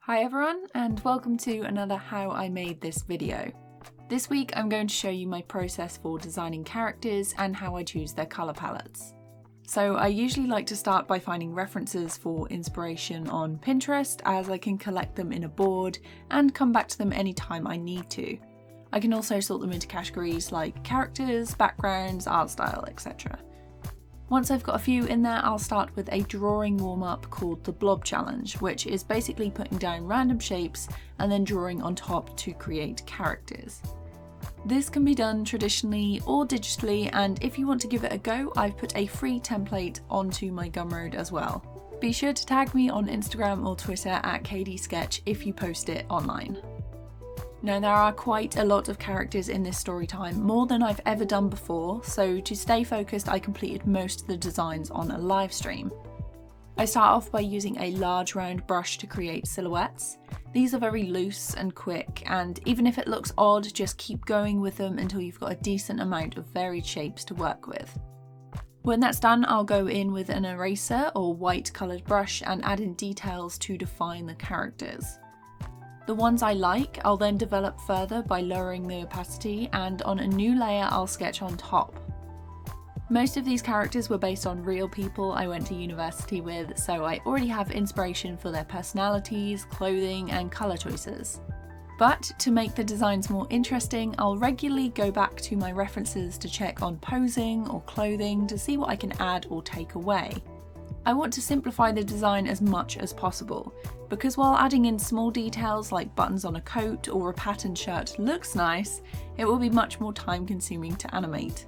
Hi everyone, and welcome to another How I Made This video. This week I'm going to show you my process for designing characters and how I choose their colour palettes. So I usually like to start by finding references for inspiration on Pinterest, as I can collect them in a board and come back to them anytime I need to. I can also sort them into categories like characters, backgrounds, art style, etc. Once I've got a few in there, I'll start with a drawing warm-up called the Blob Challenge, which is basically putting down random shapes and then drawing on top to create characters. This can be done traditionally or digitally, and if you want to give it a go, I've put a free template onto my Gumroad as well. Be sure to tag me on Instagram or Twitter at KDSketch if you post it online. Now, there are quite a lot of characters in this story time, more than I've ever done before, so to stay focused I completed most of the designs on a live stream. I start off by using a large round brush to create silhouettes. These are very loose and quick, and even if it looks odd, just keep going with them until you've got a decent amount of varied shapes to work with. When that's done, I'll go in with an eraser or white coloured brush and add in details to define the characters. The ones I like, I'll then develop further by lowering the opacity, and on a new layer I'll sketch on top. Most of these characters were based on real people I went to university with, so I already have inspiration for their personalities, clothing and colour choices. But to make the designs more interesting, I'll regularly go back to my references to check on posing or clothing to see what I can add or take away. I want to simplify the design as much as possible, because while adding in small details like buttons on a coat or a patterned shirt looks nice, it will be much more time consuming to animate.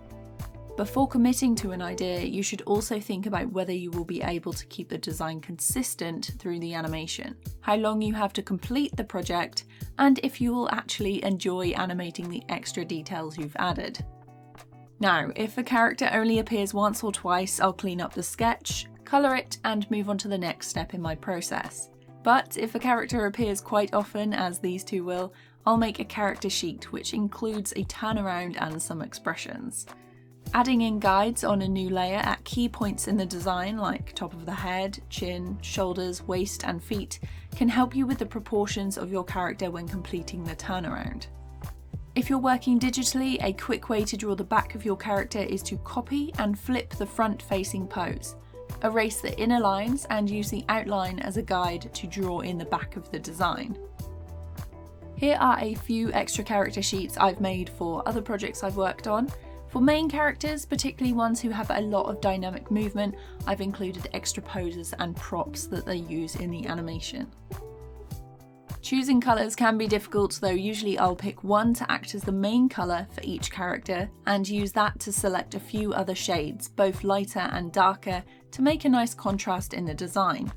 Before committing to an idea, you should also think about whether you will be able to keep the design consistent through the animation, how long you have to complete the project, and if you will actually enjoy animating the extra details you've added. Now, if a character only appears once or twice, I'll clean up the sketch, colour it and move on to the next step in my process. But if a character appears quite often, as these two will, I'll make a character sheet which includes a turnaround and some expressions. Adding in guides on a new layer at key points in the design like top of the head, chin, shoulders, waist and feet can help you with the proportions of your character when completing the turnaround. If you're working digitally, a quick way to draw the back of your character is to copy and flip the front-facing pose. Erase the inner lines and use the outline as a guide to draw in the back of the design. Here are a few extra character sheets I've made for other projects I've worked on. For main characters, particularly ones who have a lot of dynamic movement, I've included extra poses and props that they use in the animation. Choosing colours can be difficult, though usually I'll pick one to act as the main colour for each character and use that to select a few other shades, both lighter and darker, to make a nice contrast in the design.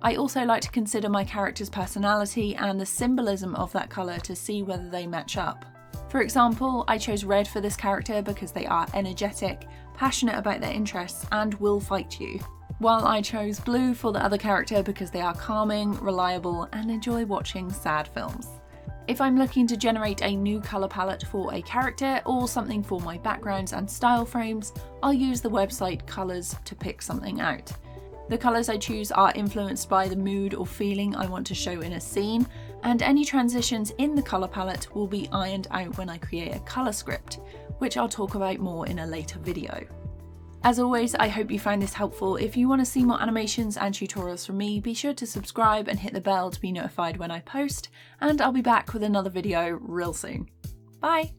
I also like to consider my character's personality and the symbolism of that colour to see whether they match up. For example, I chose red for this character because they are energetic, passionate about their interests and will fight you, while I chose blue for the other character because they are calming, reliable and enjoy watching sad films. If I'm looking to generate a new colour palette for a character or something for my backgrounds and style frames, I'll use the website Colours to pick something out. The colours I choose are influenced by the mood or feeling I want to show in a scene, and any transitions in the colour palette will be ironed out when I create a colour script, which I'll talk about more in a later video. As always, I hope you find this helpful. If you want to see more animations and tutorials from me, be sure to subscribe and hit the bell to be notified when I post, and I'll be back with another video real soon. Bye!